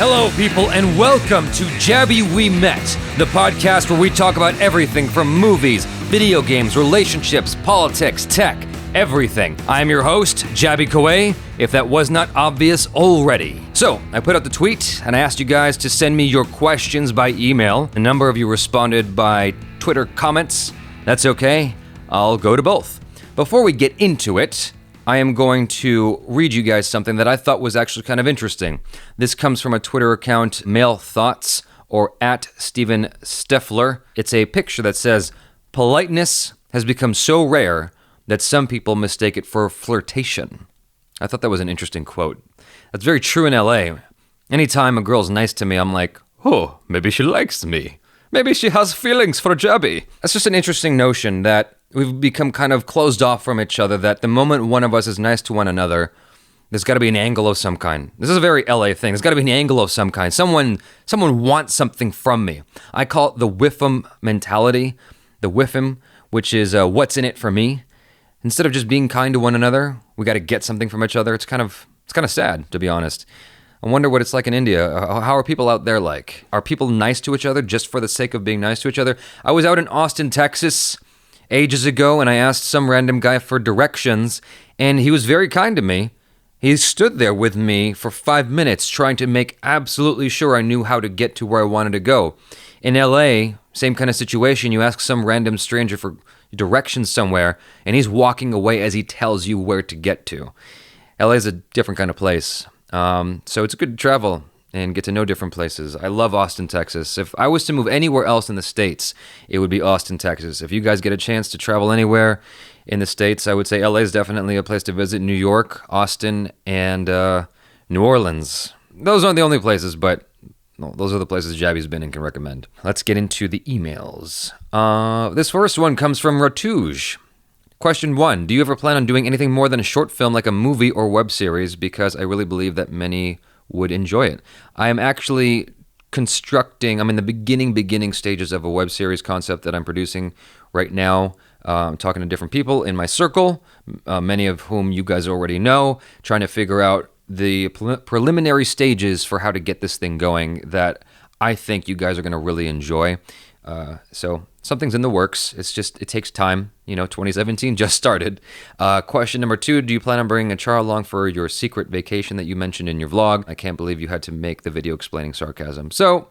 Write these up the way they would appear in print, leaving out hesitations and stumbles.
Hello, people, and welcome to JABY We Met, the podcast where we talk about everything from movies, video games, relationships, politics, tech, everything. I'm your host, JABY KOAY, if that was not obvious already. So, I put out the tweet, and I asked you guys to send me your questions by email. A number of you responded by Twitter comments. That's okay, I'll go to both. Before we get into it, I am going to read you guys something that I thought was actually kind of interesting. This comes from a Twitter account, Male Thoughts, or at Steven Steffler. It's a picture that says, "Politeness has become so rare that some people mistake it for flirtation." I thought that was an interesting quote. That's very true in LA. Anytime a girl's nice to me, I'm like, oh, maybe she likes me. Maybe she has feelings for JABY. That's just an interesting notion that we've become kind of closed off from each other, that the moment one of us is nice to one another, there's got to be an angle of some kind. This is a very LA thing. There's got to be an angle of some kind. Someone wants something from me. I call it the whiffum mentality. The whiffum, which is what's in it for me. Instead of just being kind to one another, we got to get something from each other. It's kind of sad, to be honest. I wonder what it's like in India. How are people out there like? Are people nice to each other just for the sake of being nice to each other? I was out in Austin, Texas, ages ago, and I asked some random guy for directions, and he was very kind to me. He stood there with me for 5 minutes trying to make absolutely sure I knew how to get to where I wanted to go. In LA, same kind of situation. You ask some random stranger for directions somewhere, and he's walking away as he tells you where to get to. LA is a different kind of place. So it's good to travel and get to know different places. I love Austin, Texas. If I was to move anywhere else in the States, it would be Austin, Texas. If you guys get a chance to travel anywhere in the States, I would say LA is definitely a place to visit. New York, Austin, and New Orleans. Those aren't the only places, but those are the places JABY's been and can recommend. Let's get into the emails. This first one comes from Ratouge. Question 1. Do you ever plan on doing anything more than a short film like a movie or web series? Because I really believe that many would enjoy it. I am actually I'm in the beginning stages of a web series concept that I'm producing right now. I'm talking to different people in my circle, many of whom you guys already know, trying to figure out the preliminary stages for how to get this thing going that I think you guys are going to really enjoy. So something's in the works. It takes time. 2017 just started. Question number 2, do you plan on bringing a char along for your secret vacation that you mentioned in your vlog? I can't believe you had to make the video explaining sarcasm. So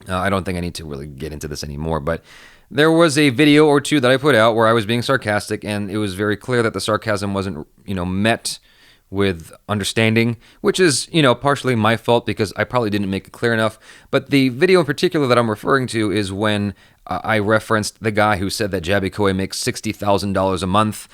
I don't think I need to really get into this anymore, but there was a video or two that I put out where I was being sarcastic, and it was very clear that the sarcasm wasn't, met with understanding, which is, partially my fault because I probably didn't make it clear enough. But the video in particular that I'm referring to is when I referenced the guy who said that JABY KOAY makes $60,000 a month.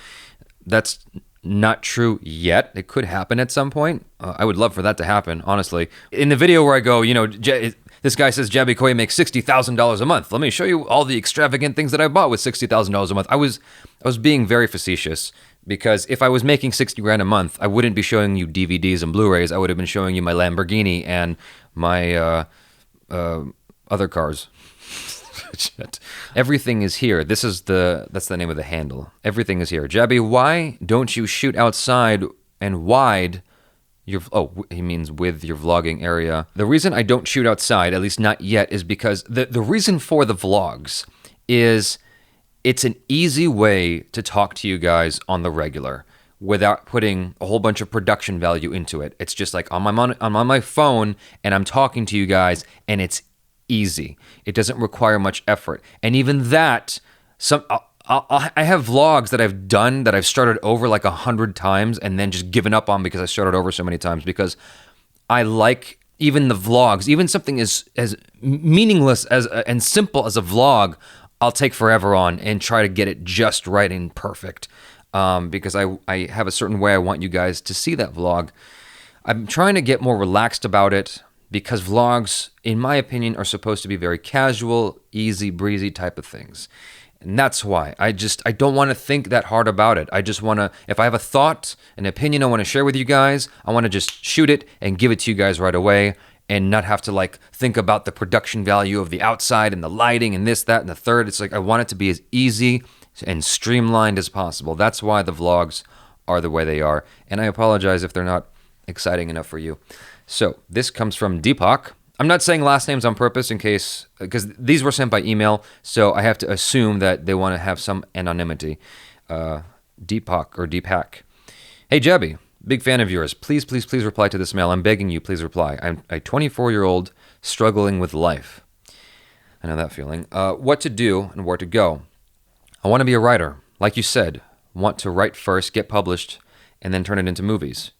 That's not true yet. It could happen at some point. I would love for that to happen, honestly. In the video where I go, this guy says JABY KOAY makes $60,000 a month. Let me show you all the extravagant things that I bought with $60,000 a month. I was being very facetious. Because if I was making $60,000 a month, I wouldn't be showing you DVDs and Blu-rays. I would have been showing you my Lamborghini and my other cars. Shit. Everything is here. That's the name of the handle. Everything is here. JABY, why don't you shoot outside and wide he means with your vlogging area. The reason I don't shoot outside, at least not yet, is because the reason for the vlogs is it's an easy way to talk to you guys on the regular without putting a whole bunch of production value into it. It's just like I'm on my phone and I'm talking to you guys, and it's easy. It doesn't require much effort. And even that, I have vlogs that I've done that I've started over like 100 times and then just given up on because I started over so many times, because I like even the vlogs, even something as meaningless and simple as a vlog, I'll take forever on and try to get it just right and perfect, because I have a certain way I want you guys to see that vlog. I'm trying to get more relaxed about it because vlogs, in my opinion, are supposed to be very casual, easy breezy type of things. And that's why I don't want to think that hard about it. I just want to, if I have a thought, an opinion I want to share with you guys, I want to just shoot it and give it to you guys right away, and not have to think about the production value of the outside and the lighting and this, that, and the third. It's I want it to be as easy and streamlined as possible. That's why the vlogs are the way they are. And I apologize if they're not exciting enough for you. So this comes from Deepak. I'm not saying last names on purpose because these were sent by email, so I have to assume that they want to have some anonymity. Deepak. Hey, JABY, big fan of yours. Please reply to this mail. I'm begging you, please reply. I'm a 24-year-old struggling with life. I know that feeling. What to do and where to go. I want to be a writer. Like you said, want to write first, get published, and then turn it into movies.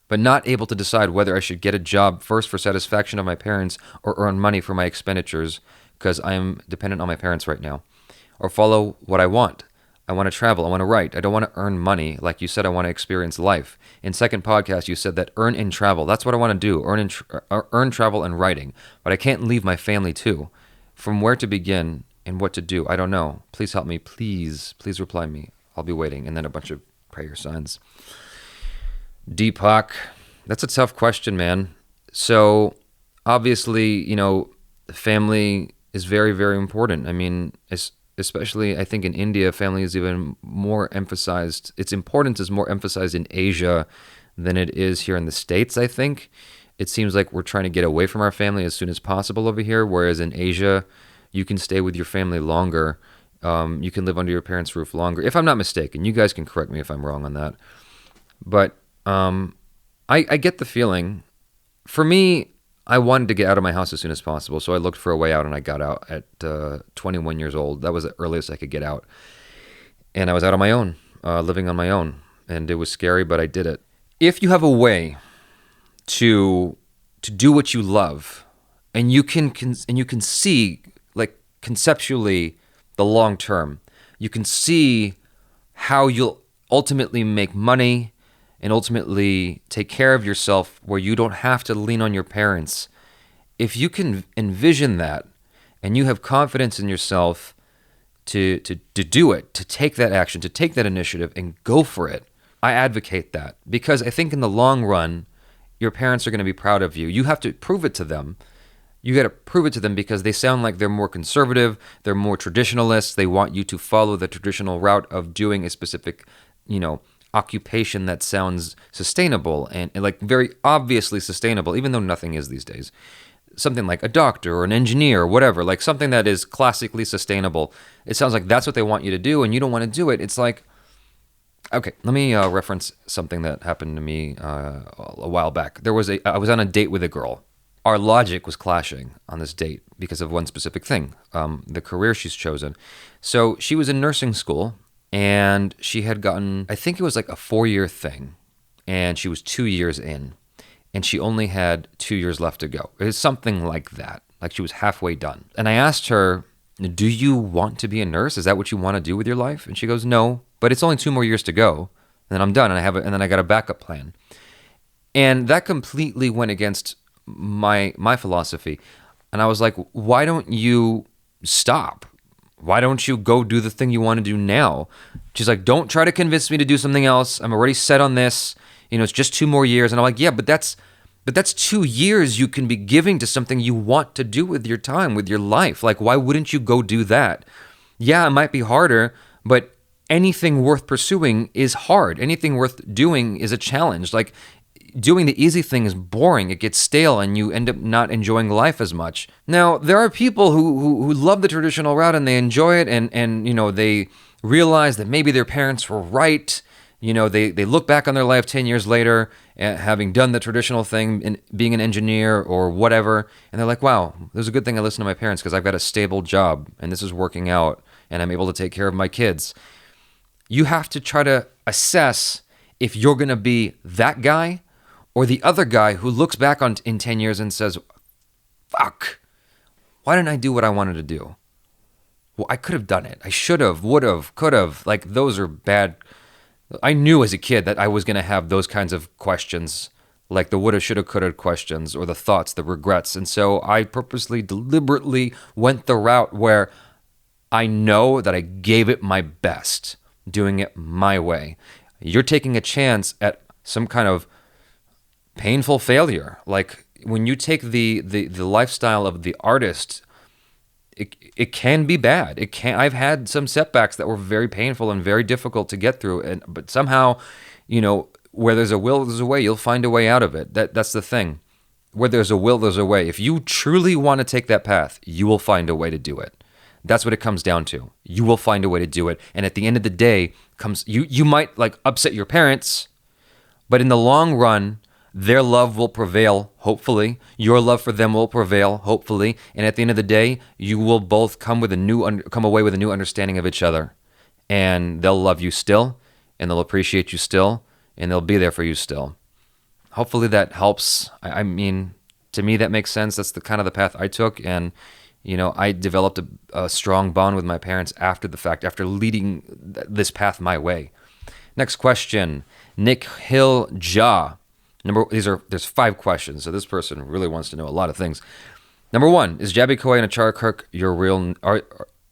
But not able to decide whether I should get a job first for satisfaction of my parents or earn money for my expenditures because I am dependent on my parents right now. Or follow what I want. I want to travel. I want to write. I don't want to earn money. Like you said, I want to experience life. In second podcast, you said that earn and travel. That's what I want to do. Earn, travel, and writing. But I can't leave my family too. From where to begin and what to do, I don't know. Please help me. Please reply me. I'll be waiting. And then a bunch of prayer signs. Deepak, that's a tough question, man. So obviously, family is very, very important. I mean, especially I think in India, family is even more emphasized. Its importance is more emphasized in Asia than it is here in the States, I think. It seems like we're trying to get away from our family as soon as possible over here, whereas in Asia, you can stay with your family longer. You can live under your parents' roof longer. If I'm not mistaken, you guys can correct me if I'm wrong on that. But I get the feeling. For me, I wanted to get out of my house as soon as possible, so I looked for a way out, and I got out at 21 years old. That was the earliest I could get out. And I was out on my own, living on my own, and it was scary, but I did it. If you have a way to do what you love, and you can see, like, conceptually the long term, you can see how you'll ultimately make money and ultimately take care of yourself where you don't have to lean on your parents. If you can envision that and you have confidence in yourself to do it, to take that action, to take that initiative and go for it, I advocate that because I think in the long run, your parents are going to be proud of you. You have to prove it to them. You got to prove it to them because they sound like they're more conservative, they're more traditionalists. They want you to follow the traditional route of doing a specific, occupation that sounds sustainable and like very obviously sustainable, even though nothing is these days. Something like a doctor or an engineer or whatever, like something that is classically sustainable. It sounds like that's what they want you to do and you don't want to do it. It's like, okay, let me reference something that happened to me a while back. I was on a date with a girl. Our logic was clashing on this date because of one specific thing, the career she's chosen. So she was in nursing school, and she had gotten, I think it was like a 4-year thing, and she was 2 years in, and she only had 2 years left to go. It was something like that, like she was halfway done. And I asked her, do you want to be a nurse? Is that what you want to do with your life? And she goes, no, but it's only 2 more years to go, and then I'm done, and then I got a backup plan. And that completely went against my philosophy. And I was like, why don't you stop? Why don't you go do the thing you want to do now? She's like, don't try to convince me to do something else. I'm already set on this. It's just 2 more years. And I'm like, yeah, but that's 2 years you can be giving to something you want to do with your time, with your life. Like, why wouldn't you go do that? Yeah, it might be harder, but anything worth pursuing is hard. Anything worth doing is a challenge. Like, doing the easy thing is boring. It gets stale and you end up not enjoying life as much. Now, there are people who love the traditional route and they enjoy it and they realize that maybe their parents were right. They look back on their life 10 years later, having done the traditional thing and being an engineer or whatever, and they're like, wow, there's a good thing I listened to my parents because I've got a stable job and this is working out and I'm able to take care of my kids. You have to try to assess if you're going to be that guy or the other guy who looks back in 10 years and says, fuck, why didn't I do what I wanted to do? Well, I could have done it. I should have, would have, could have. Like, those are bad. I knew as a kid that I was going to have those kinds of questions, like the woulda, shoulda, coulda questions, or the thoughts, the regrets. And so I purposely, deliberately went the route where I know that I gave it my best, doing it my way. You're taking a chance at some kind of painful failure. Like, when you take the lifestyle of the artist, it can be bad. I've had some setbacks that were very painful and very difficult to get through, but somehow, where there's a will, there's a way. You'll find a way out of it. That's the thing. where there's a will, there's a way. If you truly want to take that path, you will find a way to do it. That's what it comes down to. You will find a way to do it. And at the end of the day, you might like upset your parents, but in the long run, their love will prevail, hopefully. Your love for them will prevail, hopefully. And at the end of the day, you will both come away with a new understanding of each other. And they'll love you still, and they'll appreciate you still, and they'll be there for you still. Hopefully that helps. I mean, to me, that makes sense. That's the kind of the path I took. And, I developed a strong bond with my parents after the fact, after leading this path my way. Next question, Nick Hill Ja. There's 5 questions, so this person really wants to know a lot of things. Number 1, is JABY, KOAY, and Acharya your real?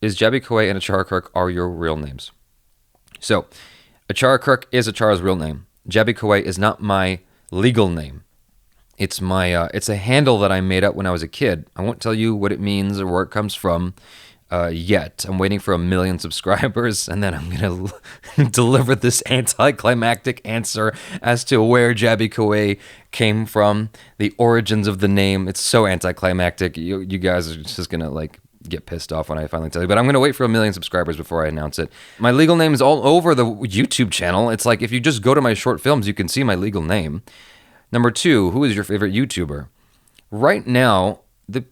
Is JABY, KOAY, and Acharya are your real names? So, Acharya is Acharya's real name. JABY, KOAY is not my legal name. It's it's a handle that I made up when I was a kid. I won't tell you what it means or where it comes from yet. I'm waiting for 1 million subscribers, and then I'm going to deliver this anticlimactic answer as to where JABY, KOAY came from, the origins of the name. It's so anticlimactic. You guys are just going to get pissed off when I finally tell you, but I'm going to wait for 1 million subscribers before I announce it. My legal name is all over the YouTube channel. It's like if you just go to my short films, you can see my legal name. Number 2, who is your favorite YouTuber? Right now, the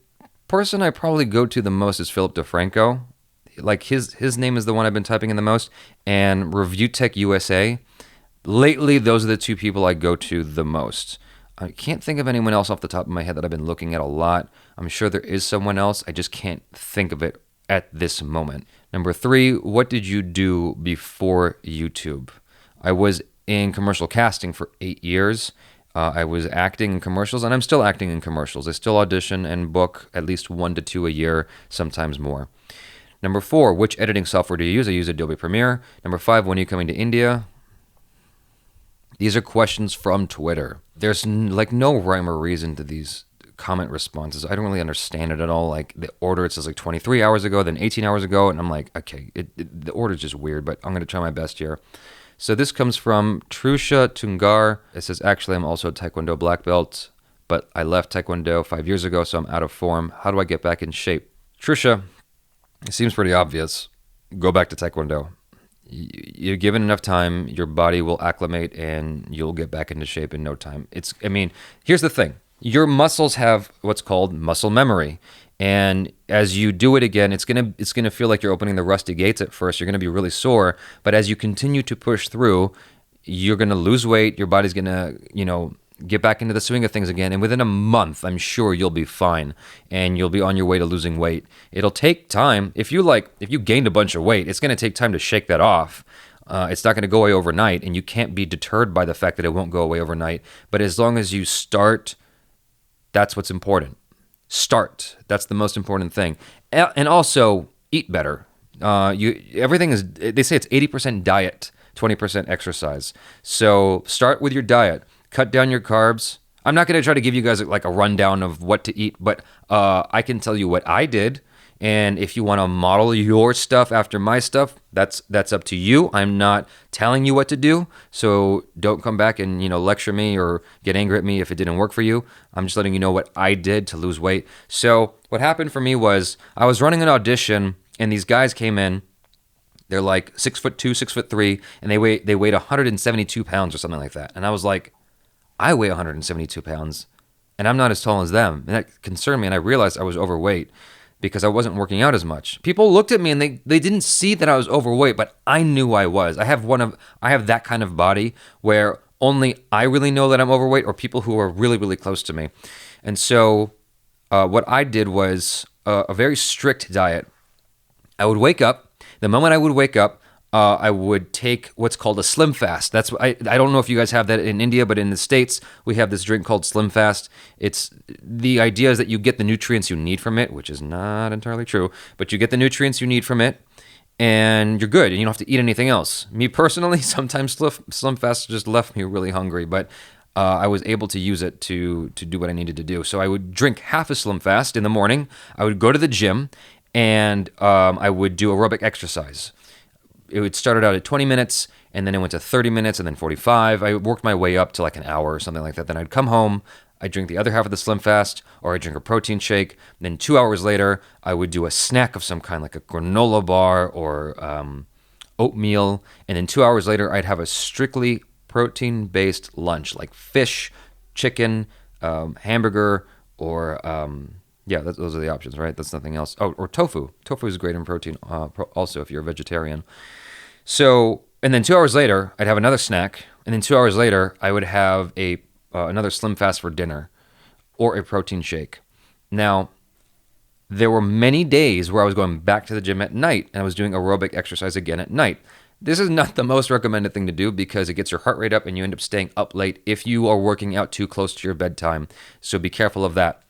person I probably go to the most is Philip DeFranco. Like his name is the one I've been typing in the most, and Review Tech USA. Lately, those are the 2 people I go to the most. I can't think of anyone else off the top of my head that I've been looking at a lot. I'm sure there is someone else. I just can't think of it at this moment. Number 3, what did you do before YouTube? I was in commercial casting for 8 years. I was acting in commercials, and I'm still acting in commercials. I still audition and book at least 1 to 2 a year, sometimes more. Number 4, which editing software do you use? I use Adobe Premiere. Number 5, when are you coming to India? These are questions from Twitter. There's no rhyme or reason to these comment responses. I don't really understand it at all. Like the order, it says 23 hours ago, then 18 hours ago, and I'm like, okay, the order's just weird, but I'm going to try my best here. So this comes from Trusha Tungar. It says, actually, I'm also a Taekwondo black belt, but I left Taekwondo 5 years ago, so I'm out of form. How do I get back in shape? Trusha, it seems pretty obvious. Go back to Taekwondo. You're given enough time, your body will acclimate, and you'll get back into shape in no time. Here's the thing. Your muscles have what's called muscle memory. And as you do it again, it's gonna feel like you're opening the rusty gates at first. You're gonna be really sore, but as you continue to push through, you're gonna lose weight. Your body's gonna, get back into the swing of things again. And within a month, I'm sure you'll be fine, and you'll be on your way to losing weight. It'll take time. If you gained a bunch of weight, it's gonna take time to shake that off. It's not gonna go away overnight, and you can't be deterred by the fact that it won't go away overnight. But as long as you start, that's what's important. Start. That's the most important thing. And also, eat better. Everything is, they say it's 80% diet, 20% exercise. So start with your diet. Cut down your carbs. I'm not going to try to give you guys a rundown of what to eat, but I can tell you what I did. And if you want to model your stuff after my stuff, that's up to you. I'm not telling you what to do, so don't come back and lecture me or get angry at me if it didn't work for you. I'm just letting you know what I did to lose weight. So what happened for me was I was running an audition, and these guys came in. They're like 6'2", 6'3", and they weighed 172 pounds or something like that. And I was like, I weigh 172 pounds, and I'm not as tall as them. And that concerned me, and I realized I was overweight because I wasn't working out as much. People looked at me and they didn't see that I was overweight, but I knew I was. I have that kind of body where only I really know that I'm overweight, or people who are really, really close to me. And so what I did was a very strict diet. I would wake up. The moment I would wake up, I would take what's called a Slim Fast. I don't know if you guys have that in India, but in the States, we have this drink called Slim Fast. The idea is that you get the nutrients you need from it, which is not entirely true, but you get the nutrients you need from it, and you're good, and you don't have to eat anything else. Me personally, sometimes Slim Fast just left me really hungry, but I was able to use it to do what I needed to do. So I would drink half a Slim Fast in the morning. I would go to the gym, and I would do aerobic exercise. It started out at 20 minutes, and then it went to 30 minutes, and then 45. I worked my way up to an hour or something like that. Then I'd come home. I drink the other half of the Slim Fast, or I drink a protein shake. Then 2 hours later, I would do a snack of some kind, like a granola bar or oatmeal. And then 2 hours later, I'd have a strictly protein-based lunch, like fish, chicken, hamburger, or those are the options, right? That's nothing else. Oh, or tofu. Tofu is great in protein, also if you're a vegetarian. So, and then 2 hours later, I'd have another snack, and then 2 hours later, I would have another Slim Fast for dinner, or a protein shake. Now, there were many days where I was going back to the gym at night, and I was doing aerobic exercise again at night. This is not the most recommended thing to do because it gets your heart rate up and you end up staying up late if you are working out too close to your bedtime. So be careful of that.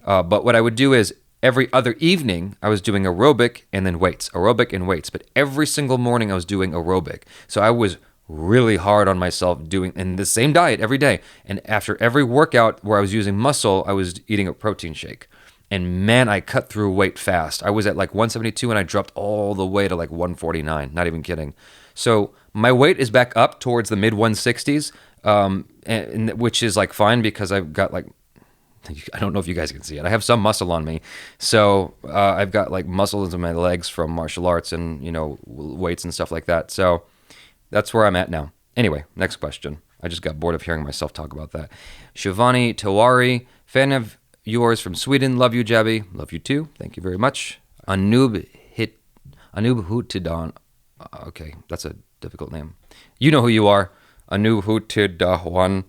But what I would do is every other evening, I was doing aerobic and then weights, aerobic and weights. But every single morning, I was doing aerobic. So I was really hard on myself doing in the same diet every day. And after every workout where I was using muscle, I was eating a protein shake. And man, I cut through weight fast. I was at like 172 and I dropped all the way to like 149. Not even kidding. So my weight is back up towards the mid 160s, which is like fine because I've got like, I don't know if you guys can see it. I have some muscle on me. So I've got like muscles in my legs from martial arts and, weights and stuff like that. So that's where I'm at now. Anyway, next question. I just got bored of hearing myself talk about that. Shivani Tawari, fan of yours from Sweden. Love you, JABY. Love you too. Thank you very much. Anub Hutidan. Okay, that's a difficult name. You know who you are. Anub Hutidawan.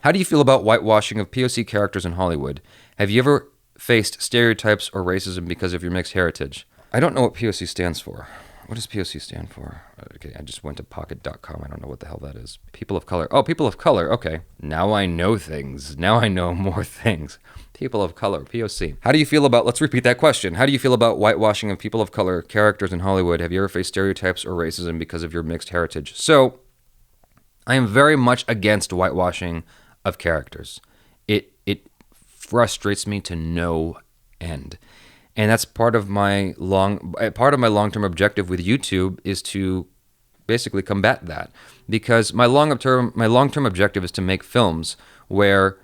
How do you feel about whitewashing of POC characters in Hollywood? Have you ever faced stereotypes or racism because of your mixed heritage? I don't know what POC stands for. What does POC stand for? Okay, I just went to pocket.com. I don't know what the hell that is. People of color. Oh, people of color. Okay. Now I know things. Now I know more things. People of color, POC. How do you feel about, let's repeat that question. How do you feel about whitewashing of people of color characters in Hollywood? Have you ever faced stereotypes or racism because of your mixed heritage? So, I am very much against whitewashing of characters. It frustrates me to no end. And that's part of my long-term objective with YouTube is to basically combat that. Because my long-term objective is to make films where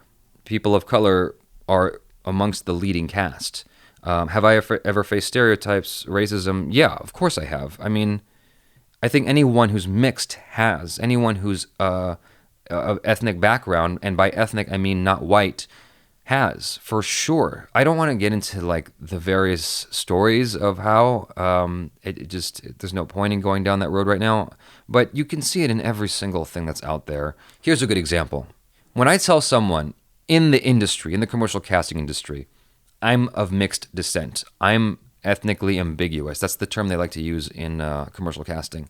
people of color are amongst the leading cast. Have I ever faced stereotypes, racism? Yeah, of course I have. I mean, I think anyone who's mixed has. Anyone who's of ethnic background, and by ethnic I mean not white, has, for sure. I don't want to get into like the various stories of how there's no point in going down that road right now, but you can see it in every single thing that's out there. Here's a good example. When I tell someone in the industry, in the commercial casting industry, I'm of mixed descent, I'm ethnically ambiguous. That's the term they like to use in commercial casting.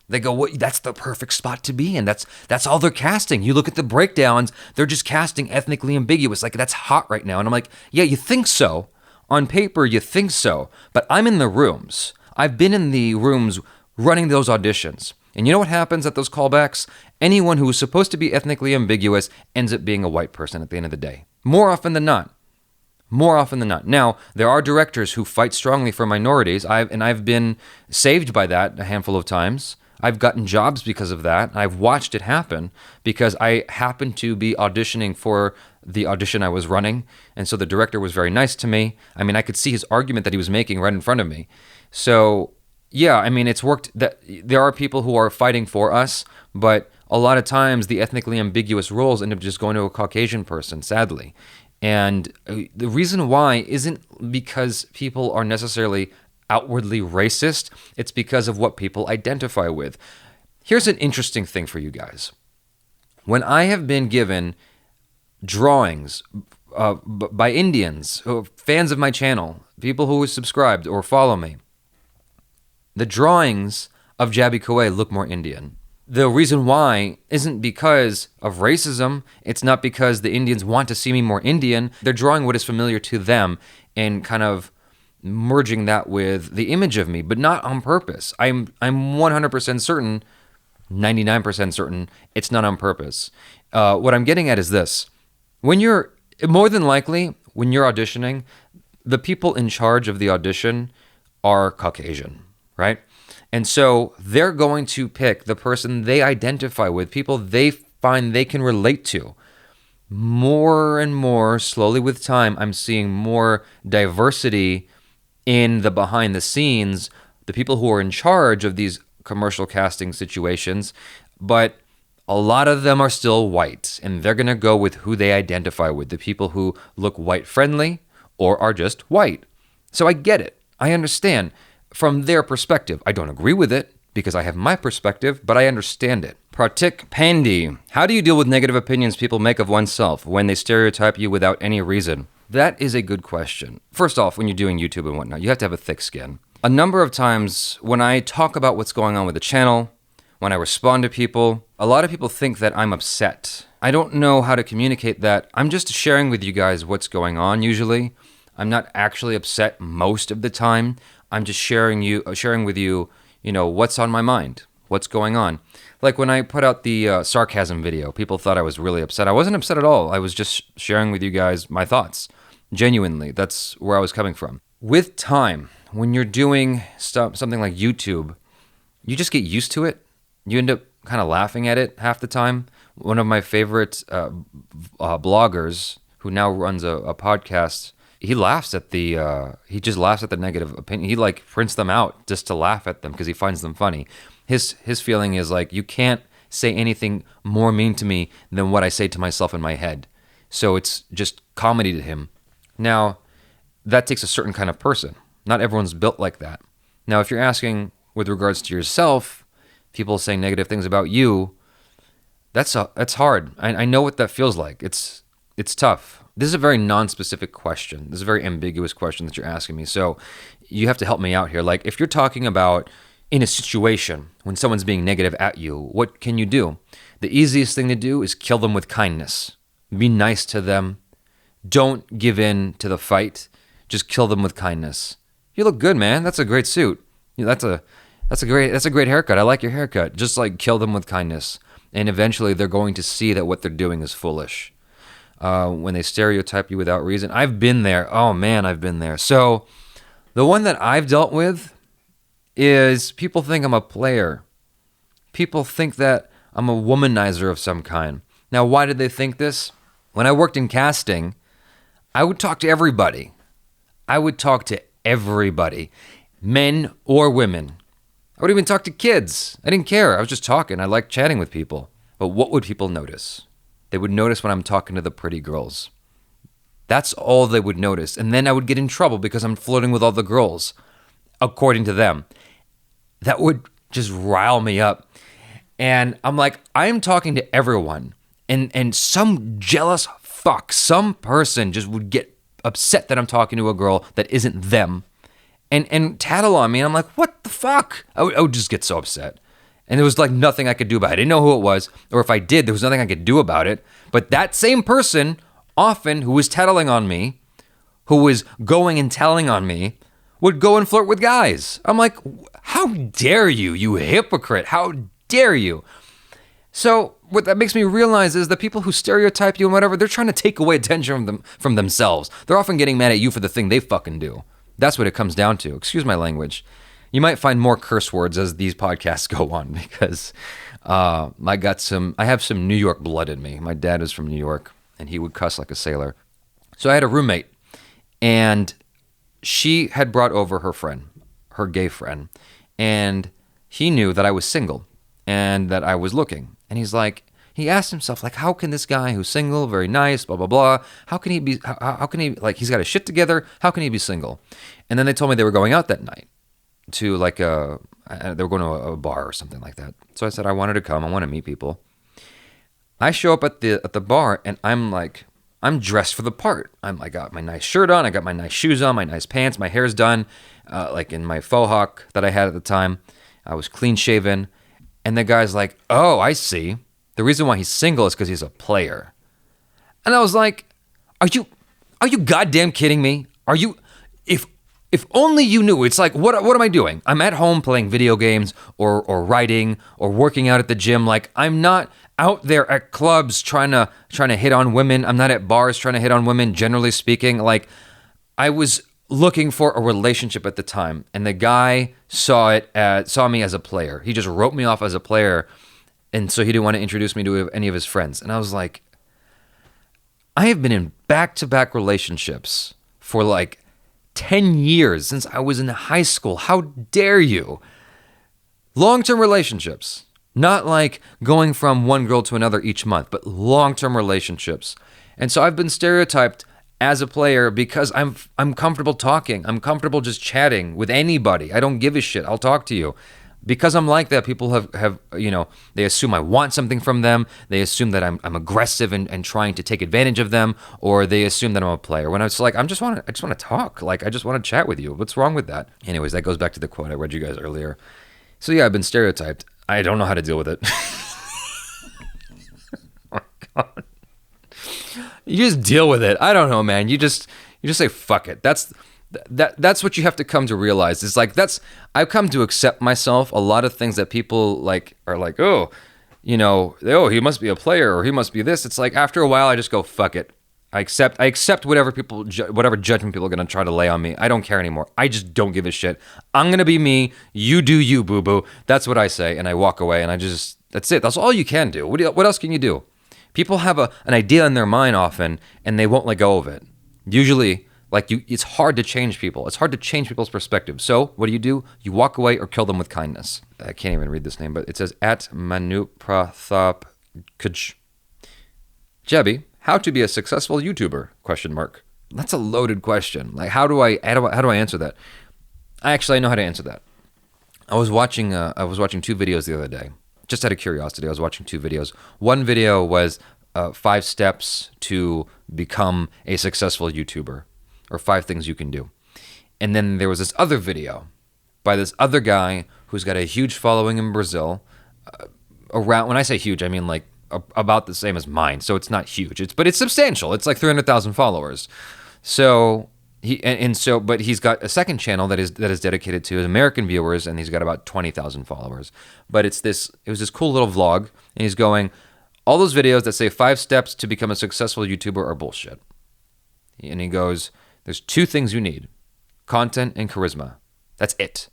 They go, well, that's the perfect spot to be in. That's all they're casting. You look at the breakdowns, they're just casting ethnically ambiguous. Like, that's hot right now. And I'm like, yeah, you think so. On paper, you think so. But I'm in the rooms. I've been in the rooms running those auditions. And you know what happens at those callbacks? Anyone who was supposed to be ethnically ambiguous ends up being a white person at the end of the day. More often than not. More often than not. Now, there are directors who fight strongly for minorities. I've been saved by that a handful of times. I've gotten jobs because of that. I've watched it happen because I happened to be auditioning for the audition I was running. And so the director was very nice to me. I mean, I could see his argument that he was making right in front of me. So, yeah, I mean, it's worked. That there are people who are fighting for us, but a lot of times the ethnically ambiguous roles end up just going to a Caucasian person, sadly. And the reason why isn't because people are necessarily outwardly racist. It's because of what people identify with. Here's an interesting thing for you guys. When I have been given drawings by Indians, fans of my channel, people who subscribed or follow me, the drawings of JABY KOAY look more Indian. The reason why isn't because of racism. It's not because the Indians want to see me more Indian. They're drawing what is familiar to them and kind of merging that with the image of me, but not on purpose. I'm 100% certain, 99% certain, it's not on purpose. What I'm getting at is this. When you're auditioning, the people in charge of the audition are Caucasian, right? And so they're going to pick the person they identify with, people they find they can relate to. more and more, slowly with time, I'm seeing more diversity in the behind the scenes, the people who are in charge of these commercial casting situations, but a lot of them are still white, and they're going to go with who they identify with, the people who look white friendly or are just white. So I get it. I understand from their perspective. I don't agree with it because I have my perspective, but I understand it. Pratik Pandi, how do you deal with negative opinions people make of oneself when they stereotype you without any reason? That is a good question. First off, when you're doing YouTube and whatnot, you have to have a thick skin. A number of times when I talk about what's going on with the channel, when I respond to people, a lot of people think that I'm upset. I don't know how to communicate that. I'm just sharing with you guys what's going on usually. I'm not actually upset most of the time. I'm just sharing with you, what's on my mind, what's going on. Like when I put out the sarcasm video, people thought I was really upset. I wasn't upset at all. I was just sharing with you guys my thoughts. Genuinely, that's where I was coming from. With time, when you're doing something like YouTube, you just get used to it. You end up kind of laughing at it half the time. One of my favorite bloggers, who now runs a podcast, he just laughs at the negative opinion. He like prints them out just to laugh at them because he finds them funny. His feeling is like, you can't say anything more mean to me than what I say to myself in my head. So it's just comedy to him. Now, that takes a certain kind of person. Not everyone's built like that. Now, if you're asking with regards to yourself, people saying negative things about you, that's hard. I know what that feels like. It's tough. This is a very non-specific question. This is a very ambiguous question that you're asking me. So you have to help me out here. Like, if you're talking about in a situation when someone's being negative at you, what can you do? The easiest thing to do is kill them with kindness. Be nice to them. Don't give in to the fight. Just kill them with kindness. You look good, man. That's a great suit. That's a great haircut. I like your haircut. Just like kill them with kindness. And eventually they're going to see that what they're doing is foolish. When they stereotype you without reason. I've been there. Oh man, I've been there. So the one that I've dealt with is people think I'm a player. People think that I'm a womanizer of some kind. Now, why did they think this? When I worked in casting, I would talk to everybody. Men or women. I would even talk to kids. I didn't care. I was just talking. I liked chatting with people. But what would people notice? They would notice when I'm talking to the pretty girls. That's all they would notice. And then I would get in trouble because I'm flirting with all the girls, according to them. That would just rile me up. And I'm like, I'm talking to everyone. And some jealous fuck, some person just would get upset that I'm talking to a girl that isn't them and tattle on me. And I'm like, what the fuck? I would just get so upset. And there was like nothing I could do about it. I didn't know who it was. Or if I did, there was nothing I could do about it. But that same person, often, who was tattling on me, who was going and telling on me, would go and flirt with guys. I'm like, how dare you, you hypocrite? How dare you? So what that makes me realize is the people who stereotype you and whatever, they're trying to take away attention from themselves. They're often getting mad at you for the thing they fucking do. That's what it comes down to. Excuse my language. You might find more curse words as these podcasts go on because I have some New York blood in me. My dad is from New York and he would cuss like a sailor. So I had a roommate and she had brought over her friend, her gay friend, and he knew that I was single and that I was looking. And he asked himself, like, how can this guy who's single, very nice, blah, blah, blah, how can he, like, he's got his shit together, how can he be single? And then they told me they were going out that night to, like, they were going to a bar or something like that. So I said, I wanted to come, I want to meet people. I show up at the bar, and I'm dressed for the part. I got my nice shirt on, I got my nice shoes on, my nice pants, my hair's done, like in my faux hawk that I had at the time. I was clean shaven. And the guy's like, oh, I see. The reason why he's single is because he's a player. And I was like, are you goddamn kidding me? Are you, if only you knew. It's like, what am I doing? I'm at home playing video games or writing or working out at the gym. Like, I'm not out there at clubs trying to hit on women. I'm not at bars trying to hit on women, generally speaking. Like, I was looking for a relationship at the time, and the guy saw me as a player. He just wrote me off as a player, and so he didn't want to introduce me to any of his friends. And I was like, I have been in back-to-back relationships for like 10 years since I was in high school. How dare you? Long-term relationships. Not like going from one girl to another each month, but long-term relationships. And so I've been stereotyped as a player because I'm comfortable talking. I'm comfortable just chatting with anybody. I don't give a shit. I'll talk to you. Because I'm like that, people have they assume I want something from them. They assume that I'm aggressive and trying to take advantage of them, or they assume that I'm a player. When it's like I just want to talk. Like I just want to chat with you. What's wrong with that? Anyways, that goes back to the quote I read you guys earlier. So yeah, I've been stereotyped. I don't know how to deal with it. Oh my God. You just deal with it. I don't know, man. You just say fuck it. That's what you have to come to realize. It's like I've come to accept myself. A lot of things that people like are like, oh, he must be a player or he must be this. It's like after a while I just go fuck it. I accept whatever judgment people are going to try to lay on me. I don't care anymore. I just don't give a shit. I'm going to be me. You do you, boo-boo. That's what I say. And I walk away and that's it. That's all you can do. What else can you do? People have an idea in their mind often and they won't let go of it. Usually, it's hard to change people. It's hard to change people's perspective. So what do? You walk away or kill them with kindness. I can't even read this name, but it says at Manuprathap Kuj. JABY, how to be a successful YouTuber? ? That's a loaded question. Like how do I answer that? I know how to answer that. I was watching 2 videos the other day. Just out of curiosity, I was watching 2 videos. One video was 5 steps to become a successful YouTuber, or 5 things you can do. And then there was this other video by this other guy who's got a huge following in Brazil. When I say huge, I mean like about the same as mine. So it's not huge, but it's substantial. It's like 300,000 followers. So but he's got a second channel that is dedicated to his American viewers, and he's got about 20,000 followers. But it was this cool little vlog, and he's going, all those videos that say 5 steps to become a successful YouTuber are bullshit. And he goes, there's 2 things you need: content and charisma. That's it.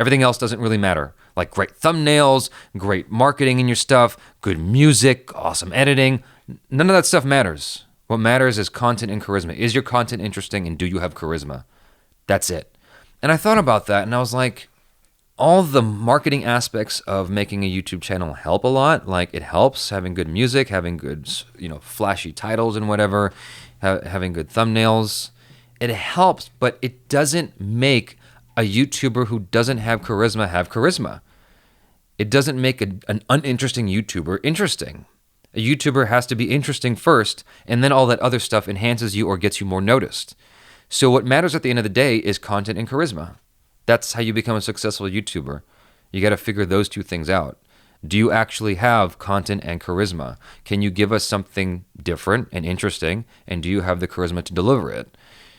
Everything else doesn't really matter. Like great thumbnails, great marketing in your stuff, good music, awesome editing. None of that stuff matters. What matters is content and charisma. Is your content interesting, and do you have charisma? That's it. And I thought about that, and I was like, all the marketing aspects of making a YouTube channel help a lot. Like it helps having good music, having good, flashy titles and whatever, having good thumbnails. It helps, but it doesn't make a YouTuber who doesn't have charisma have charisma. It doesn't make an uninteresting YouTuber interesting. A YouTuber has to be interesting first, and then all that other stuff enhances you or gets you more noticed. So what matters at the end of the day is content and charisma. That's how you become a successful YouTuber. You got to figure those 2 things out. Do you actually have content and charisma? Can you give us something different and interesting? And do you have the charisma to deliver it?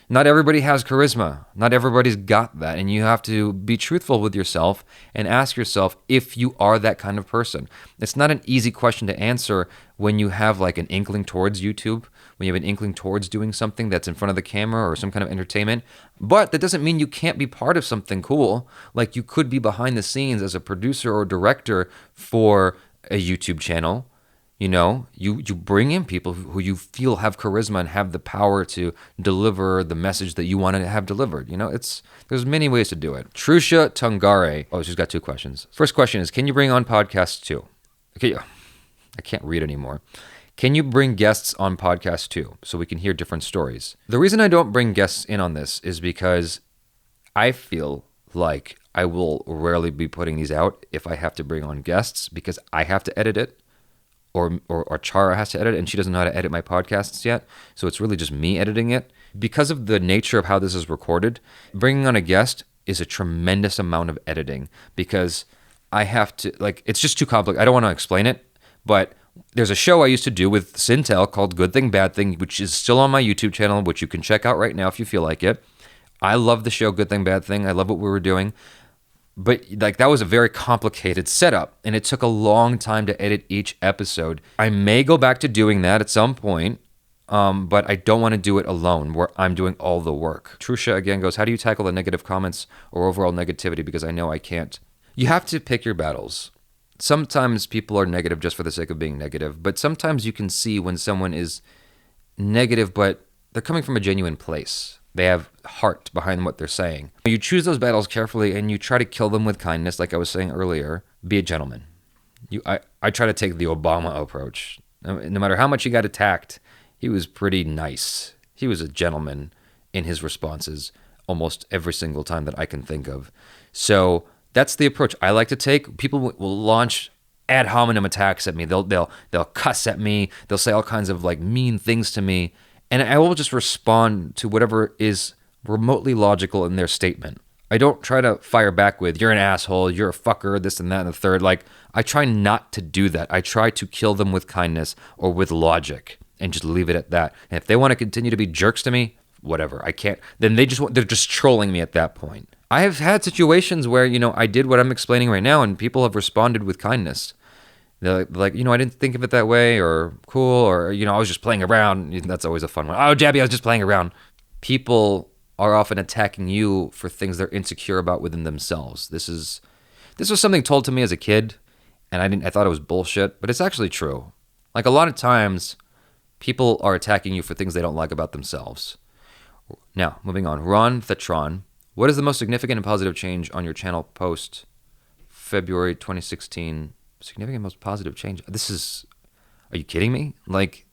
Not everybody has charisma. Not everybody's got that. And you have to be truthful with yourself and ask yourself if you are that kind of person. It's not an easy question to answer when you have like an inkling towards YouTube, when you have an inkling towards doing something that's in front of the camera or some kind of entertainment. But that doesn't mean you can't be part of something cool. Like you could be behind the scenes as a producer or director for a YouTube channel. You bring in people who you feel have charisma and have the power to deliver the message that you want to have delivered. There's many ways to do it. Trusha Tungare. Oh, she's got 2 questions. First question is, can you bring on podcasts too? Okay, I can't read anymore. Can you bring guests on podcasts too, so we can hear different stories? The reason I don't bring guests in on this is because I feel like I will rarely be putting these out if I have to bring on guests, because I have to edit it. Or Chara has to edit it, and she doesn't know how to edit my podcasts yet. So it's really just me editing it. Because of the nature of how this is recorded, bringing on a guest is a tremendous amount of editing, because I have to, it's just too complicated. I don't want to explain it, but there's a show I used to do with Sintel called Good Thing, Bad Thing, which is still on my YouTube channel, which you can check out right now if you feel like it. I love the show Good Thing, Bad Thing. I love what we were doing. But that was a very complicated setup, and it took a long time to edit each episode. I may go back to doing that at some point, but I don't want to do it alone where I'm doing all the work. Trusha again goes, how do you tackle the negative comments or overall negativity? Because I know I can't. You have to pick your battles. Sometimes people are negative just for the sake of being negative, but sometimes you can see when someone is negative, but they're coming from a genuine place. They have heart behind what they're saying. You choose those battles carefully and you try to kill them with kindness, like I was saying earlier. Be a gentleman. I try to take the Obama approach. No matter how much he got attacked, he was pretty nice. He was a gentleman in his responses almost every single time that I can think of. So that's the approach I like to take. People will launch ad hominem attacks at me. They'll cuss at me. They'll say all kinds of like mean things to me. And I will just respond to whatever is remotely logical in their statement. I don't try to fire back with, you're an asshole, you're a fucker, this and that and the third. Like, I try not to do that. I try to kill them with kindness or with logic and just leave it at that. And if they want to continue to be jerks to me, whatever. I can't. Then they're just trolling me at that point. I have had situations where, I did what I'm explaining right now and people have responded with kindness. They're like, I didn't think of it that way, or cool, or, I was just playing around. That's always a fun one. Oh, Jabby, I was just playing around. People are often attacking you for things they're insecure about within themselves. This was something told to me as a kid, and I thought it was bullshit, but it's actually true. Like, a lot of times, people are attacking you for things they don't like about themselves. Now, moving on. Ron Thetron, what is the most significant and positive change on your channel post February 2016? Significant most positive change. Are you kidding me? Like,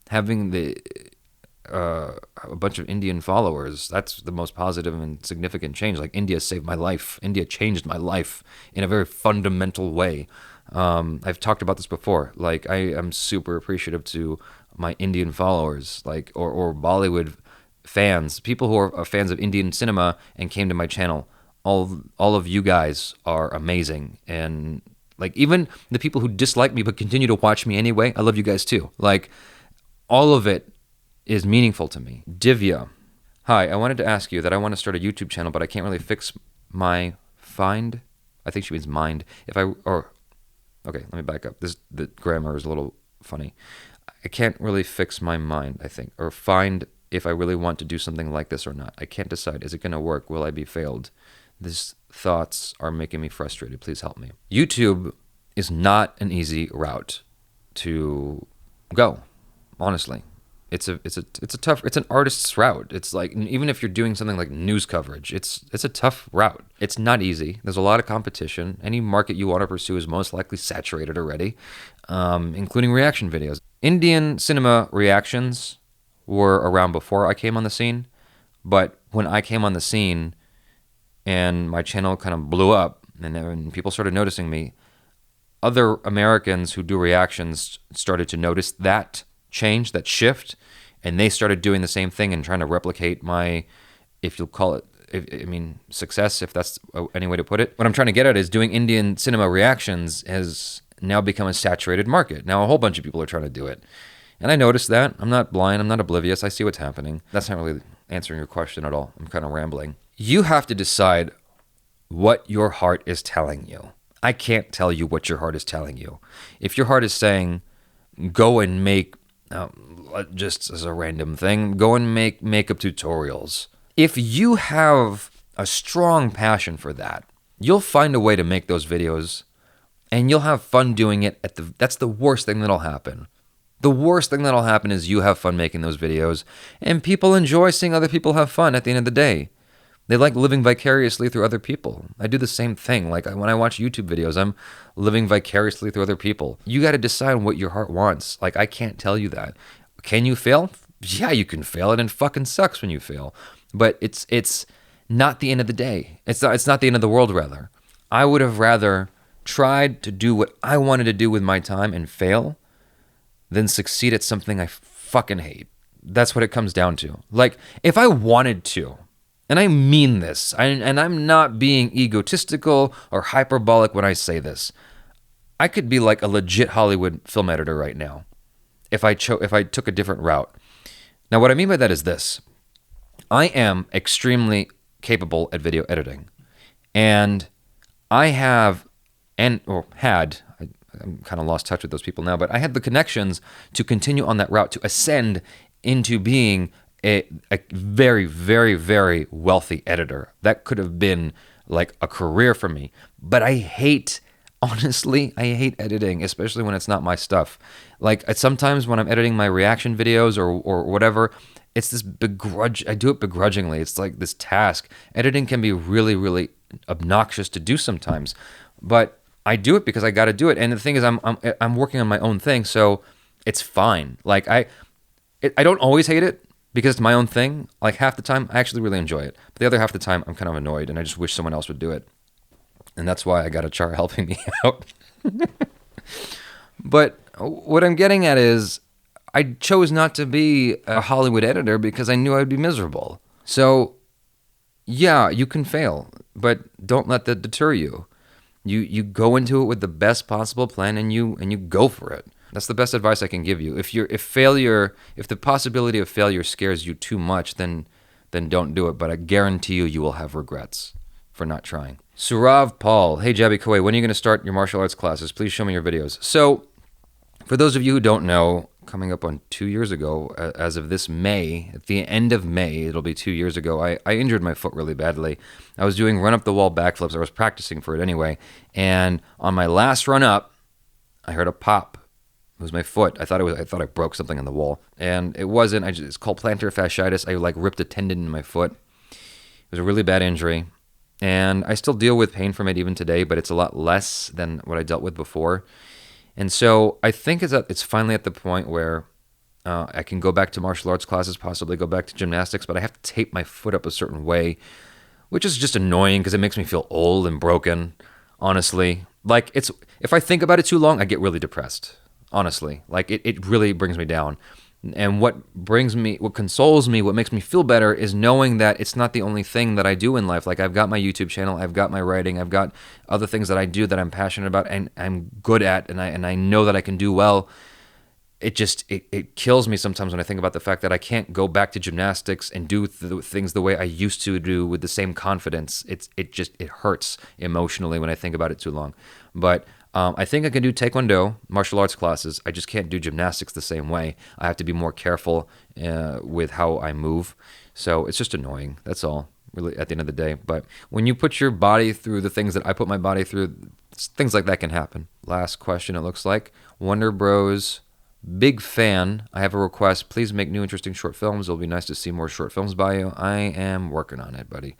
having a bunch of Indian followers, that's the most positive and significant change. Like, India saved my life. India changed my life in a very fundamental way. I've talked about this before. Like, I am super appreciative to my Indian followers, like, or Bollywood fans, people who are fans of Indian cinema and came to my channel. All of you guys are amazing. And like, even the people who dislike me but continue to watch me anyway, I love you guys too. Like, all of it is meaningful to me. Divya, hi, I wanted to ask you that I want to start a YouTube channel, but I can't really fix my find. I think she means mind. Okay, let me back up. The grammar is a little funny. I can't really fix my mind, I think, or find if I really want to do something like this or not. I can't decide. Is it going to work? Will I be failed? These thoughts are making me frustrated. Please help me. YouTube is not an easy route to go, honestly. It's an artist's route. It's like, even if you're doing something like news coverage, it's a tough route. It's not easy. There's a lot of competition. Any market you want to pursue is most likely saturated already, including reaction videos. Indian cinema reactions were around before I came on the scene, but when I came on the scene and my channel kind of blew up and people started noticing me, other Americans who do reactions started to notice that change, that shift, and they started doing the same thing and trying to replicate my, if you'll call it, success, if that's any way to put it. What I'm trying to get at is doing Indian cinema reactions has now become a saturated market. Now a whole bunch of people are trying to do it. And I noticed that. I'm not blind. I'm not oblivious. I see what's happening. That's not really answering your question at all. I'm kind of rambling. You have to decide what your heart is telling you. I can't tell you what your heart is telling you. If your heart is saying, go and make, just as a random thing, go and make makeup tutorials. If you have a strong passion for that, you'll find a way to make those videos and you'll have fun doing it. That's the worst thing that'll happen. The worst thing that'll happen is you have fun making those videos and people enjoy seeing other people have fun at the end of the day. They like living vicariously through other people. I do the same thing. Like, when I watch YouTube videos, I'm living vicariously through other people. You got to decide what your heart wants. Like, I can't tell you that. Can you fail? Yeah, you can fail. It fucking sucks when you fail. But it's not the end of the day. It's not the end of the world, rather. I would have rather tried to do what I wanted to do with my time and fail than succeed at something I fucking hate. That's what it comes down to. Like, if I wanted to, and I mean this, and I'm not being egotistical or hyperbolic when I say this, I could be like a legit Hollywood film editor right now if I took a different route. Now, what I mean by that is this. I am extremely capable at video editing, and I have, I'm kind of lost touch with those people now, but I had the connections to continue on that route, to ascend into being a very, very, very wealthy editor. That could have been like a career for me. But I hate honestly, I hate editing, especially when it's not my stuff. Like sometimes when I'm editing my reaction videos or whatever, it's this begrudge. I do it begrudgingly. It's like this task. Editing can be really, really obnoxious to do sometimes, but I do it because I got to do it. And the thing is, I'm working on my own thing, so it's fine. Like I don't always hate it because it's my own thing. Like half the time, I actually really enjoy it, but the other half the time, I'm kind of annoyed, and I just wish someone else would do it. And that's why I got a Char helping me out. But what I'm getting at is I chose not to be a Hollywood editor because I knew I'd be miserable. So, yeah, you can fail, but don't let that deter you. You go into it with the best possible plan and you go for it. That's the best advice I can give you. If the possibility of failure scares you too much, then don't do it. But I guarantee you will have regrets for not trying. Surav Paul, hey JABY, KOAY, when are you going to start your martial arts classes? Please show me your videos. So, for those of you who don't know, coming up on 2 years ago, as of this May, at the end of May, it'll be 2 years ago, I injured my foot really badly. I was doing run-up-the-wall backflips. I was practicing for it anyway. And on my last run-up, I heard a pop. It was my foot. I thought I broke something on the wall. And it wasn't. It's called plantar fasciitis. I ripped a tendon in my foot. It was a really bad injury. And I still deal with pain from it even today, but it's a lot less than what I dealt with before. And so I think it's finally at the point where I can go back to martial arts classes, possibly go back to gymnastics, but I have to tape my foot up a certain way, which is just annoying because it makes me feel old and broken, honestly. Like, if I think about it too long, I get really depressed, honestly. Like, it really brings me down. And what consoles me, what makes me feel better is knowing that it's not the only thing that I do in life. Like, I've got my YouTube channel, I've got my writing, I've got other things that I do that I'm passionate about and I'm good at, and I know that I can do well. It kills me sometimes when I think about the fact that I can't go back to gymnastics and do things the way I used to do with the same confidence. It hurts emotionally when I think about it too long. But I think I can do Taekwondo, martial arts classes. I just can't do gymnastics the same way. I have to be more careful with how I move. So it's just annoying. That's all, really, at the end of the day. But when you put your body through the things that I put my body through, things like that can happen. Last question, it looks like. Wonder Bros, big fan. I have a request. Please make new interesting short films. It'll be nice to see more short films by you. I am working on it, buddy.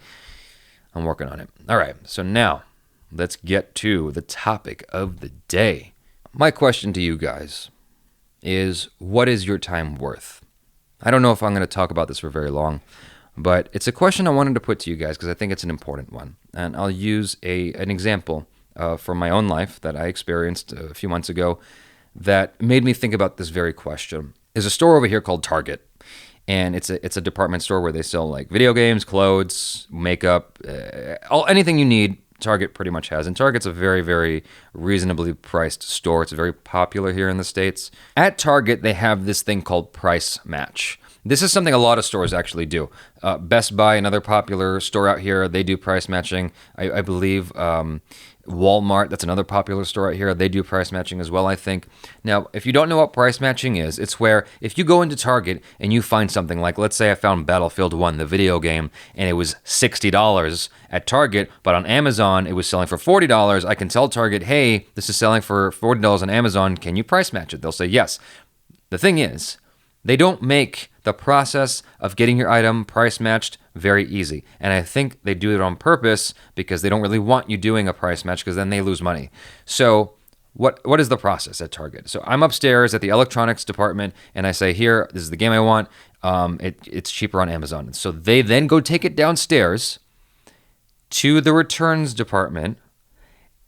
I'm working on it. All right, so now let's get to the topic of the day. My question to you guys is, what is your time worth? I don't know if I'm going to talk about this for very long, but it's a question I wanted to put to you guys because I think it's an important one. And I'll use an example from my own life that I experienced a few months ago that made me think about this very question. There's a store over here called Target, and it's a department store where they sell like video games, clothes, makeup, anything you need. Target pretty much has. And Target's a very, very reasonably priced store. It's very popular here in the States. At Target, they have this thing called Price Match. This is something a lot of stores actually do. Best Buy, another popular store out here, they do price matching. I believe Walmart, that's another popular store out here, they do price matching as well, I think. Now, if you don't know what price matching is, it's where if you go into Target and you find something like, let's say I found Battlefield 1, the video game, and it was $60 at Target, but on Amazon it was selling for $40, I can tell Target, hey, this is selling for $40 on Amazon, can you price match it? They'll say yes. The thing is, they don't make the process of getting your item price matched very easy. And I think they do it on purpose because they don't really want you doing a price match because then they lose money. So what is the process at Target? So I'm upstairs at the electronics department and I say, here, this is the game I want. It's cheaper on Amazon. So they then go take it downstairs to the returns department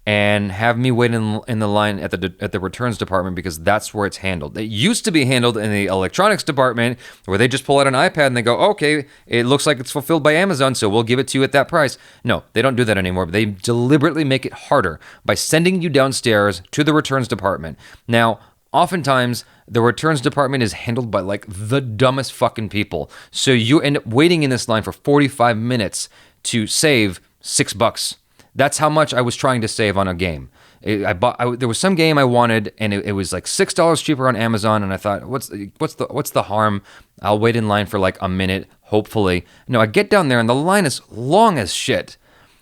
and have me wait in the line at the returns department because that's where it's handled. It used to be handled in the electronics department where they just pull out an iPad and they go, okay, it looks like it's fulfilled by Amazon, so we'll give it to you at that price. No, they don't do that anymore. They deliberately make it harder by sending you downstairs to the returns department. Now, oftentimes, the returns department is handled by like the dumbest fucking people. So you end up waiting in this line for 45 minutes to save $6. That's how much I was trying to save on a game. There was some game I wanted, and it was like $6 cheaper on Amazon, and I thought, what's the harm? I'll wait in line for like a minute, hopefully. No, I get down there, and the line is long as shit.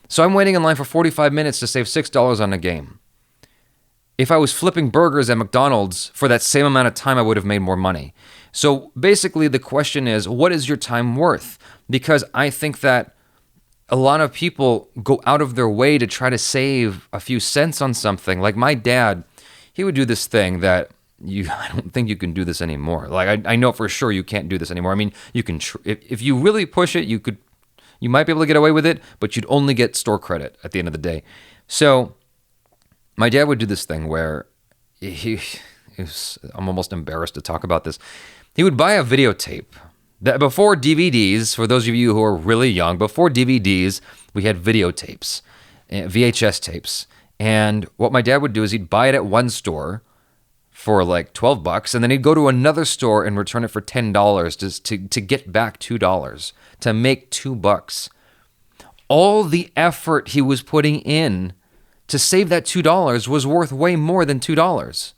So I'm waiting in line for 45 minutes to save $6 on a game. If I was flipping burgers at McDonald's for that same amount of time, I would have made more money. So basically, the question is, what is your time worth? Because I think that a lot of people go out of their way to try to save a few cents on something. Like my dad, he would do this thing that I don't think you can do this anymore. Like I know for sure you can't do this anymore. I mean, you can if you really push it, you might be able to get away with it, but you'd only get store credit at the end of the day. So my dad would do this thing where I'm almost embarrassed to talk about this. He would buy a videotape. Before DVDs, for those of you who are really young, before DVDs, we had videotapes, VHS tapes. And what my dad would do is he'd buy it at one store for like $12, and then he'd go to another store and return it for $10 just to get back $2, to make $2. All the effort he was putting in to save that $2 was worth way more than $2.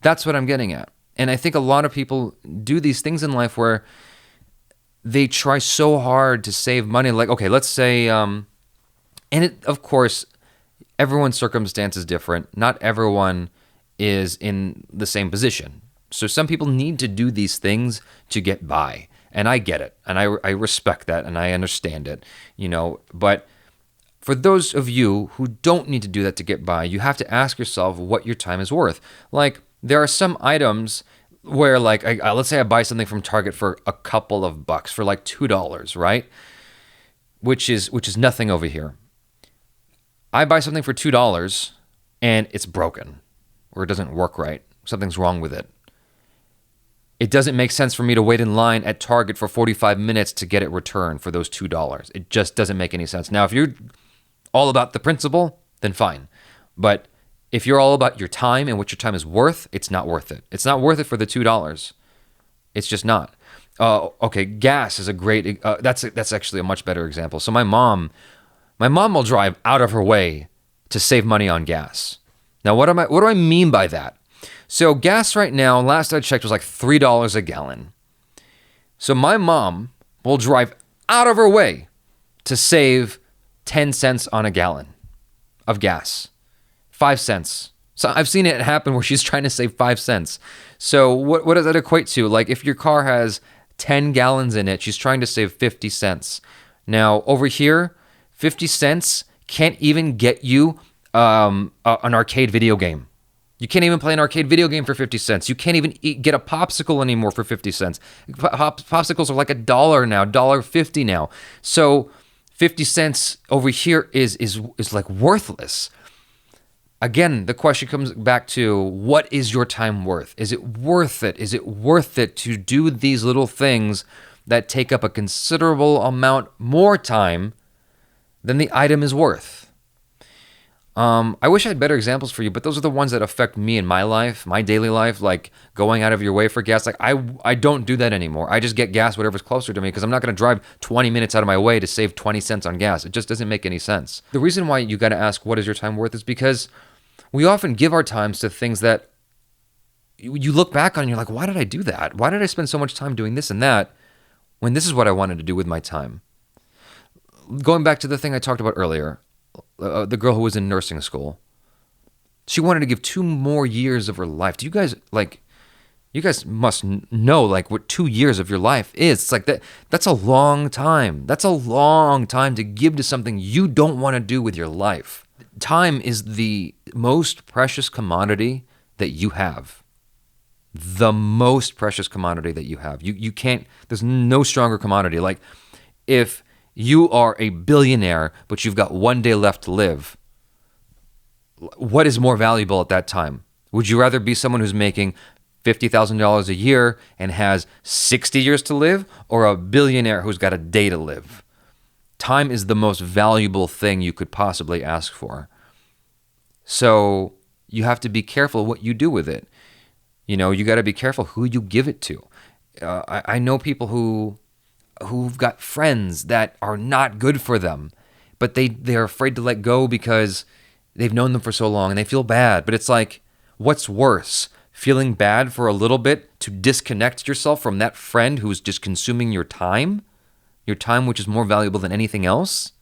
That's what I'm getting at. And I think a lot of people do these things in life where they try so hard to save money. Like, okay, let's say, of course, everyone's circumstance is different. Not everyone is in the same position. So some people need to do these things to get by. And I get it. And I respect that and I understand it, but for those of you who don't need to do that to get by, you have to ask yourself what your time is worth. Like, there are some items where, like, let's say I buy something from Target for a couple of bucks, for like $2, right? Which is nothing over here. I buy something for $2 and it's broken or it doesn't work right. Something's wrong with it. It doesn't make sense for me to wait in line at Target for 45 minutes to get it returned for those $2. It just doesn't make any sense. Now, if you're all about the principle, then fine. But if you're all about your time and what your time is worth, it's not worth it. It's not worth it for the $2. It's just not. Okay, gas is a great. That's actually a much better example. So my mom will drive out of her way to save money on gas. Now, what do I mean by that? So gas right now, last I checked, was like $3 a gallon. So my mom will drive out of her way to save 10 cents on a gallon of gas. 5 cents. So I've seen it happen where she's trying to save 5 cents. So what does that equate to? Like, if your car has 10 gallons in it, she's trying to save 50 cents. Now, over here, 50 cents can't even get you an arcade video game. You can't even play an arcade video game for 50 cents. You can't even get a popsicle anymore for 50 cents. Popsicles are like $1 now, $1.50 now. So 50 cents over here is like worthless. Again, the question comes back to, what is your time worth? Is it worth it? Is it worth it to do these little things that take up a considerable amount more time than the item is worth? I wish I had better examples for you, but those are the ones that affect me in my life, my daily life, like going out of your way for gas. Like I don't do that anymore. I just get gas whatever's closer to me because I'm not going to drive 20 minutes out of my way to save 20 cents on gas. It just doesn't make any sense. The reason why you got to ask what is your time worth is because we often give our times to things that you look back on and you're like, why did I do that? Why did I spend so much time doing this and that when this is what I wanted to do with my time? Going back to the thing I talked about earlier, the girl who was in nursing school, she wanted to give 2 more years of her life. Do you guys, like, you guys must know, like, what 2 years of your life is. It's like that's a long time. That's a long time to give to something you don't want to do with your life. Time is the most precious commodity that you have. The most precious commodity that you have. You can't, there's no stronger commodity. Like, if you are a billionaire, but you've got 1 day left to live, what is more valuable at that time? Would you rather be someone who's making $50,000 a year and has 60 years to live, or a billionaire who's got a day to live? Time is the most valuable thing you could possibly ask for. So you have to be careful what you do with it. You got to be careful who you give it to. I know people who've got friends that are not good for them, but they're afraid to let go because they've known them for so long and they feel bad. But it's like, what's worse? Feeling bad for a little bit to disconnect yourself from that friend who's just consuming your time which is more valuable than anything else?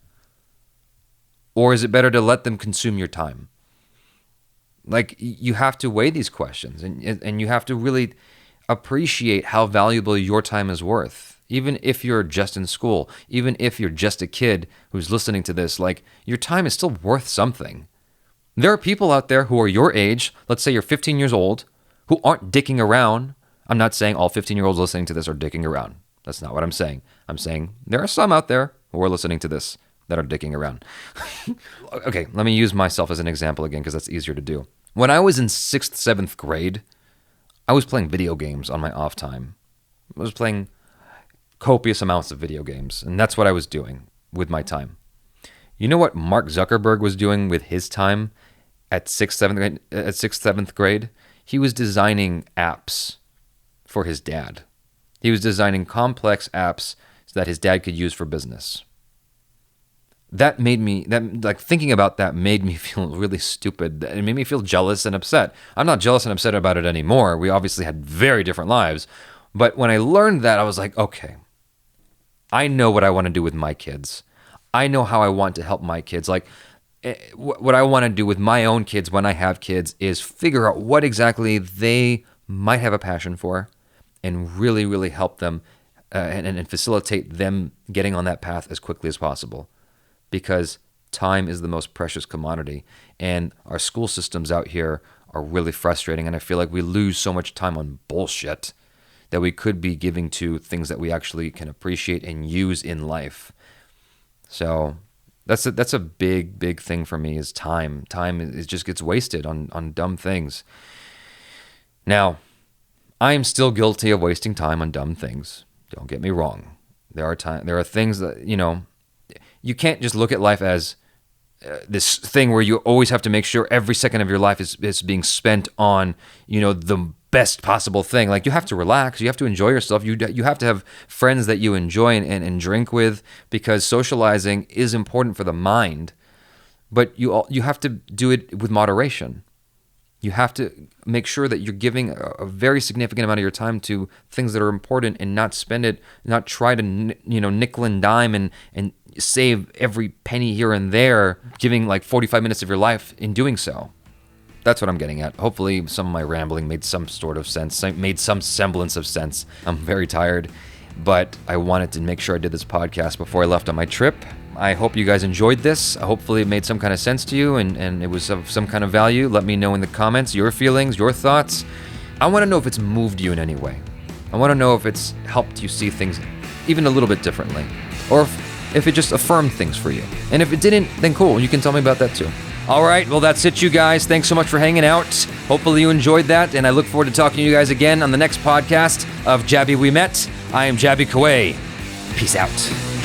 Or is it better to let them consume your time? Like, you have to weigh these questions, and you have to really appreciate how valuable your time is worth. Even if you're just in school, even if you're just a kid who's listening to this, like, your time is still worth something. There are people out there who are your age, let's say you're 15 years old, who aren't dicking around. I'm not saying all 15-year-olds listening to this are dicking around. That's not what I'm saying. I'm saying there are some out there who are listening to this that are dicking around. Okay, let me use myself as an example again, because that's easier to do. When I was in 6th, 7th grade, I was playing video games on my off time. I was playing copious amounts of video games, and that's what I was doing with my time. You know what Mark Zuckerberg was doing with his time at 6th, 7th grade? He was designing apps for his dad. He was designing complex apps so that his dad could use for business. Thinking about that made me feel really stupid. It made me feel jealous and upset. I'm not jealous and upset about it anymore. We obviously had very different lives. But when I learned that, I was like, okay, I know what I want to do with my kids. I know how I want to help my kids. Like, what I want to do with my own kids when I have kids is figure out what exactly they might have a passion for and really, really help them and facilitate them getting on that path as quickly as possible. Because time is the most precious commodity, and our school systems out here are really frustrating, and I feel like we lose so much time on bullshit that we could be giving to things that we actually can appreciate and use in life. So that's a big thing for me, is time. Time, it just gets wasted on dumb things. Now, I am still guilty of wasting time on dumb things. Don't get me wrong. There are things that, you can't just look at life as this thing where you always have to make sure every second of your life is being spent on, the best possible thing. Like, you have to relax. You have to enjoy yourself. You have to have friends that you enjoy and drink with, because socializing is important for the mind. But you have to do it with moderation. You have to make sure that you're giving a very significant amount of your time to things that are important, and not try to, nickel and dime and save every penny here and there, giving like 45 minutes of your life in doing so. That's what I'm getting at. Hopefully some of my rambling made some sort of sense, made some semblance of sense. I'm very tired, but I wanted to make sure I did this podcast before I left on my trip. I hope you guys enjoyed this. Hopefully it made some kind of sense to you and it was of some kind of value. Let me know in the comments your feelings, your thoughts. I want to know if it's moved you in any way. I want to know if it's helped you see things even a little bit differently, or if it just affirmed things for you. And if it didn't, then cool, you can tell me about that too. All right, well, that's it, you guys. Thanks so much for hanging out. Hopefully you enjoyed that, and I look forward to talking to you guys again on the next podcast of JABY We Met. I am JABY KOAY. Peace out.